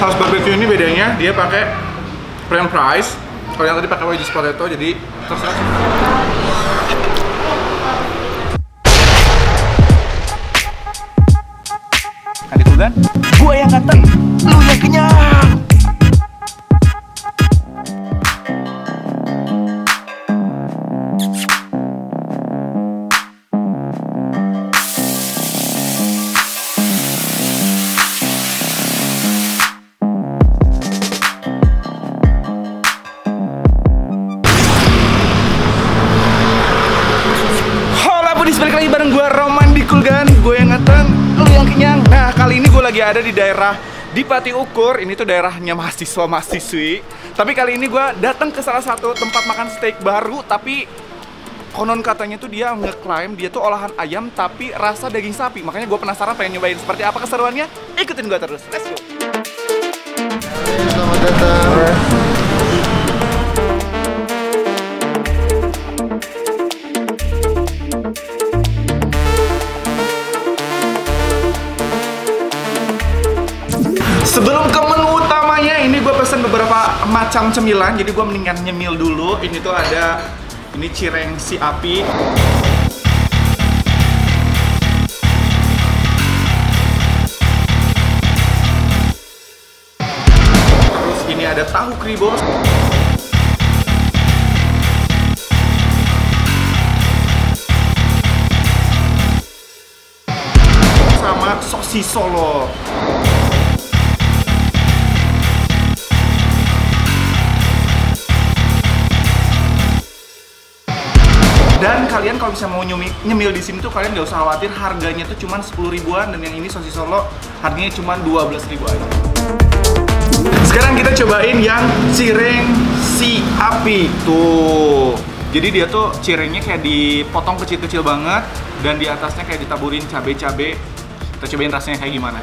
saus barbecue ini bedanya dia pakai french fries. Kalau yang tadi pakai wedges potato, jadi terserah. Adik lu kan? Gua yang ganteng, lu yang kenyang. Balik lagi bareng gue Roman di Kulgan, gue yang ganteng, lu yang kenyang. Nah kali ini gue lagi ada di daerah Dipati Ukur, ini tuh daerahnya mahasiswa-mahasiswi. Tapi kali ini gue datang ke salah satu tempat makan steak baru, tapi konon katanya tuh dia ngeklaim dia tuh olahan ayam tapi rasa daging sapi. Makanya gue penasaran pengen nyobain seperti apa keseruannya. Ikutin gue terus, let's go. Selamat datang. Sebelum ke menu utamanya, ini gue pesen beberapa macam cemilan. Jadi gue mendingan nyemil dulu. Ini tuh ada, ini cireng si api. Terus ini ada tahu kribo. Sama sosis Solo. Dan kalian kalau bisa mau nyemil di sini tuh kalian nggak usah khawatir, harganya tuh cuma 10 ribuan, dan yang ini sosis Solo harganya cuma 12 ribu aja. Sekarang kita cobain yang cireng si api tuh. Jadi dia tuh cirengnya kayak dipotong kecil-kecil banget, dan di atasnya kayak ditaburin cabe-cabe. Kita cobain rasanya kayak gimana.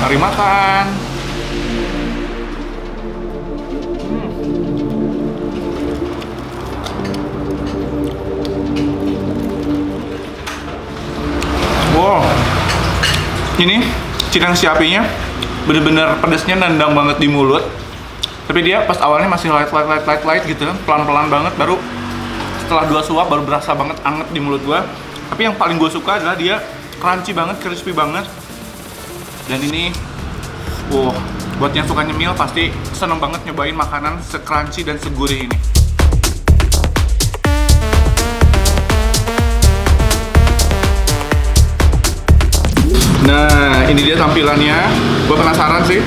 Mari makan. Wow, ini cireng si apinya bener-bener pedasnya nendang banget di mulut. Tapi dia pas awalnya masih light gitu, pelan-pelan banget. Baru setelah 2 suap baru berasa banget anget di mulut gua. Tapi yang paling gue suka adalah dia crunchy banget, crispy banget. Dan ini, wow, buat yang suka nyemil pasti seneng banget nyobain makanan se-crunchy dan segurih ini. Nah, ini dia tampilannya. Gue penasaran sih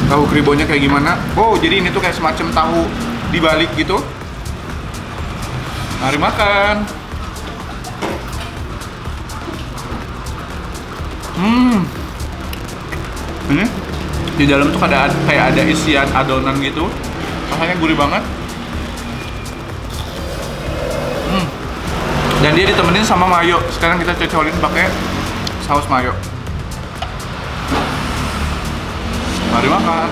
tahu kribonya kayak gimana. Oh, jadi ini tuh kayak semacam tahu dibalik gitu. Mari makan. Ini di dalam tuh kayak ada isian adonan gitu. Rasanya gurih banget. Dan dia ditemenin sama mayo. Sekarang kita cocolin pakai saus mayo. Mari makan.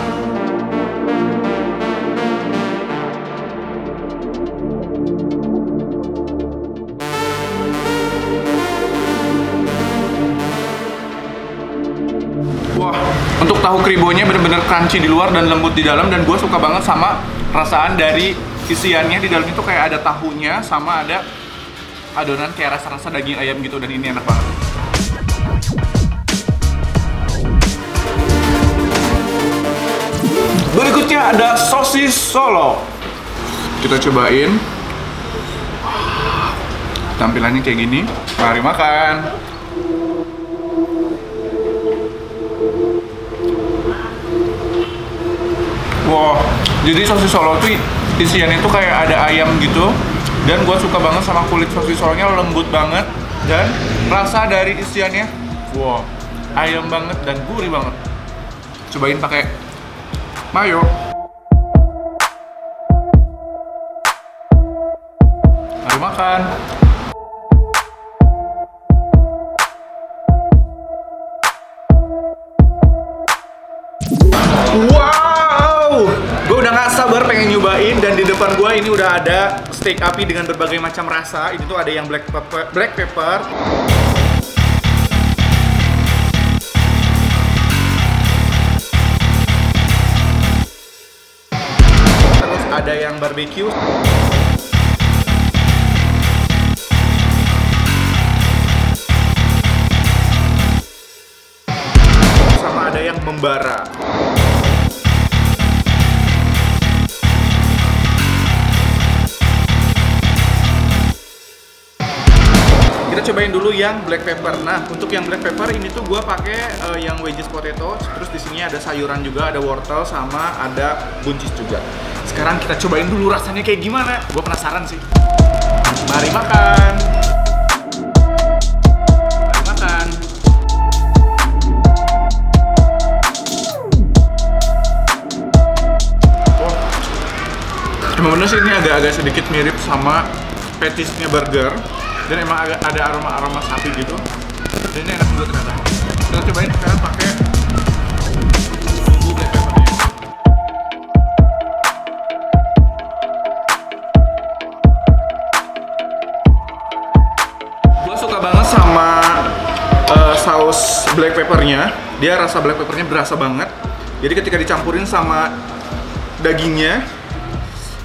Wah, untuk tahu kribonya bener-bener crunchy di luar dan lembut di dalam, dan gue suka banget sama rasaan dari isiannya. Di dalam itu kayak ada tahunya sama ada adonan kayak rasa-rasa daging ayam gitu, dan ini enak banget. Berikutnya ada sosis Solo. Kita cobain. Tampilannya kayak gini. Mari makan. Wow, jadi sosis Solo tuh isiannya tuh kayak ada ayam gitu. Dan gue suka banget sama kulit sosis Solonya, lembut banget. Dan rasa dari isiannya, wow, ayam banget dan gurih banget. Cobain pakai mayo. Mari makan. Wow, gue udah gak sabar pengen nyobain. Dan di depan gue ini udah ada steak api dengan berbagai macam rasa. Ini tuh ada yang black pepper. ada yang barbecue. Sama ada yang membara. Kita cobain dulu yang black pepper. Nah, untuk yang black pepper ini tuh gua pakai yang wedges potato. Terus di sini ada sayuran juga, ada wortel sama ada buncis juga. Sekarang kita cobain dulu rasanya kayak gimana. Gua penasaran sih. Mari makan. Mari makan. Oh. Cuma bener sih ini agak-agak sedikit mirip sama patties-nya burger. Dan emang agak ada aroma sapi gitu. Dan ini enak juga ternyata. Kita cobain sekarang pakai bumbu black peppernya. Gua suka banget sama saus black peppernya. Dia rasa black peppernya berasa banget. Jadi ketika dicampurin sama dagingnya,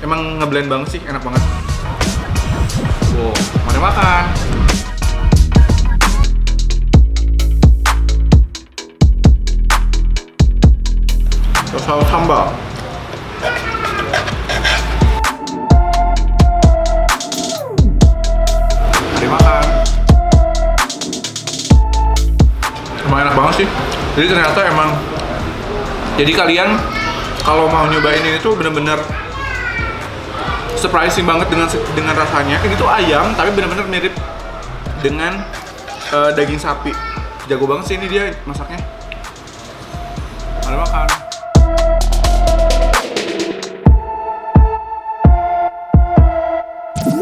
emang ngeblend banget sih, enak banget. Wow, mari makan. Saus sambal. Mari makan. Emang enak banget sih. Jadi ternyata emang. Jadi kalian kalau mau nyobain ini tuh bener-bener surprising banget dengan rasanya. Ini tuh ayam tapi benar-benar mirip dengan daging sapi. Jago banget sih ini dia masaknya. Mari makan.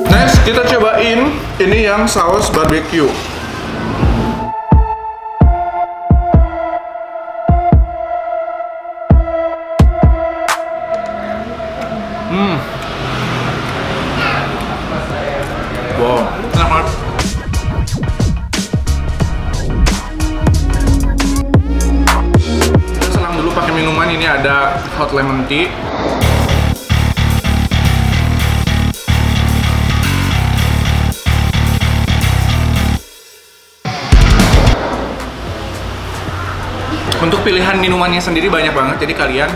Next kita cobain ini yang saus barbecue. Wow, enak banget. Kita selang dulu pakai minuman. Ini ada hot lemon tea. Untuk pilihan minumannya sendiri banyak banget. Jadi kalian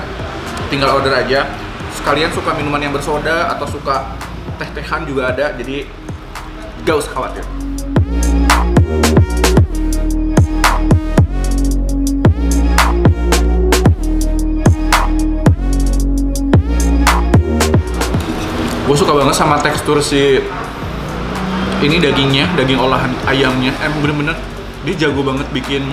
tinggal order aja. Sekalian suka minuman yang bersoda atau suka teh-tehan juga ada. Jadi gak usah khawatir. Gue suka banget sama tekstur si ini dagingnya, daging olahan ayamnya. Emang bener-bener dia jago banget bikin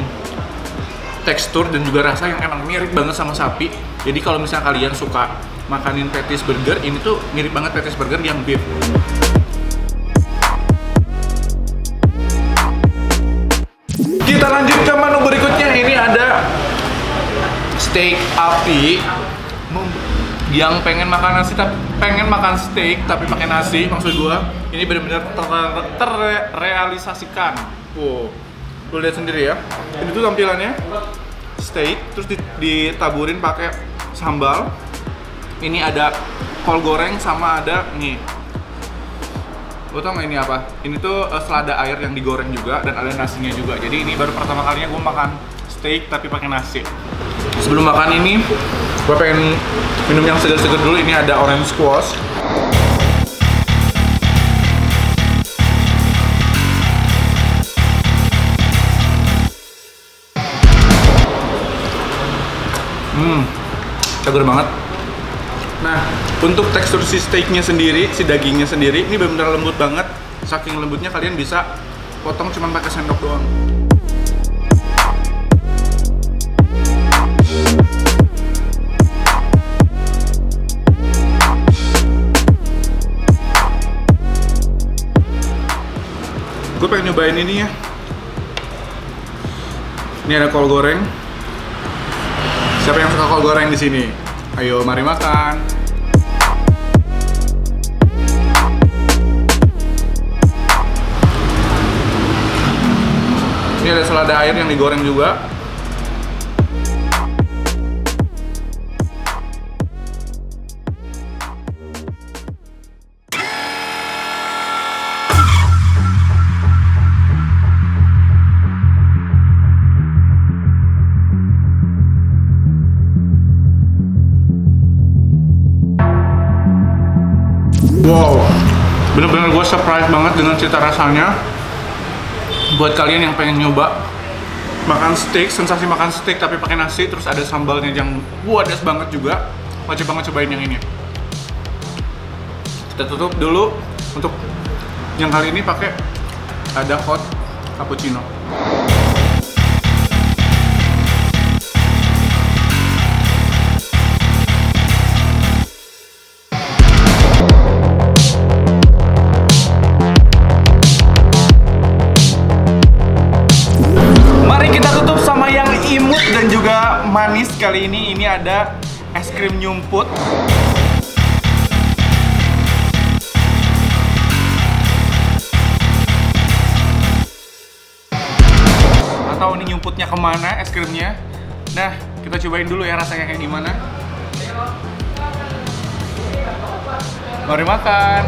tekstur dan juga rasa yang emang mirip banget sama sapi. Jadi kalau misalnya kalian suka makanin patties burger, ini tuh mirip banget patties burger yang beef. Kita lanjut ke menu berikutnya. Ini ada steak api. Yang pengen makan nasi tapi pengen makan steak tapi pakai nasi, maksud gua ini benar-benar terrealisasikan. Wow, lu lihat sendiri ya. Ini tuh tampilannya steak terus ditaburin pakai sambal. Ini ada kol goreng sama ada nih. Lo tau gak ini apa? Ini tuh selada air yang digoreng juga dan ada nasinya juga. Jadi ini baru pertama kalinya gue makan steak tapi pakai nasi. Sebelum makan ini, gue pengen minum yang segar-segar dulu. Ini ada orange squash. Segar banget. Nah, untuk tekstur si steaknya sendiri, si dagingnya sendiri, ini benar-benar lembut banget. Saking lembutnya kalian bisa potong cuma pakai sendok doang. Gue pengen nyobain ini ya. Ini ada kol goreng. Siapa yang suka kol goreng di sini? Ayo, mari makan. Ini ada selada air yang digoreng juga. Wow, bener-bener gue surprise banget dengan cita rasanya. Buat kalian yang pengen nyoba makan steak, sensasi makan steak tapi pakai nasi, terus ada sambalnya yang pedas banget juga, wajib banget cobain yang ini. Kita tutup dulu. Untuk yang kali ini pakai ada hot cappuccino. Dan juga manis kali ini ada es krim nyumput. Atau ini nyumputnya kemana es krimnya? Nah, kita cobain dulu ya rasanya kayak gimana. Mari makan.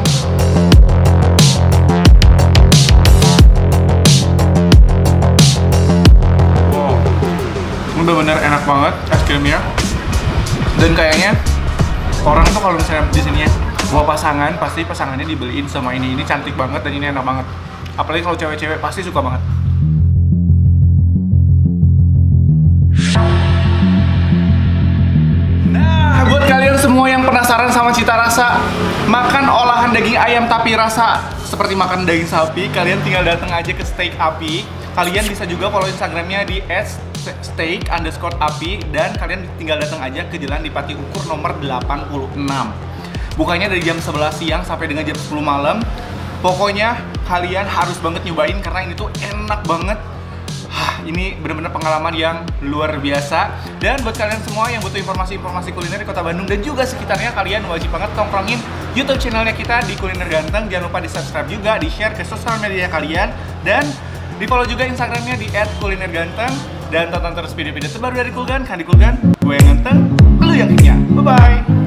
Bener-bener enak banget es krimnya. Dan kayaknya orang tuh kalau misalnya di sini bawa pasangan, pasti pasangannya dibeliin sama ini. Ini cantik banget dan ini enak banget. Apalagi kalau cewek-cewek pasti suka banget. Nah, buat kalian semua yang penasaran sama cita rasa makan olahan daging ayam tapi rasa seperti makan daging sapi, kalian tinggal datang aja ke Steak Api. Kalian bisa juga follow Instagramnya di @steak_api dan kalian tinggal datang aja ke Jalan Dipati Ukur nomor 86. Bukanya dari jam 11 siang sampai dengan jam 10 malam. Pokoknya kalian harus banget nyobain karena ini tuh enak banget. Ini bener-bener pengalaman yang luar biasa. Dan buat kalian semua yang butuh informasi-informasi kuliner di Kota Bandung dan juga sekitarnya, kalian wajib banget tongkrongin YouTube channelnya kita di Kuliner Ganteng. Jangan lupa di-subscribe juga, di-share ke sosial media kalian, dan di-follow juga Instagramnya di @kulinerganteng. Dan tonton terus video-video terbaru dari Kulgan, kan di Kulgan, gue yang ganteng, lu yang kenyang. Bye-bye!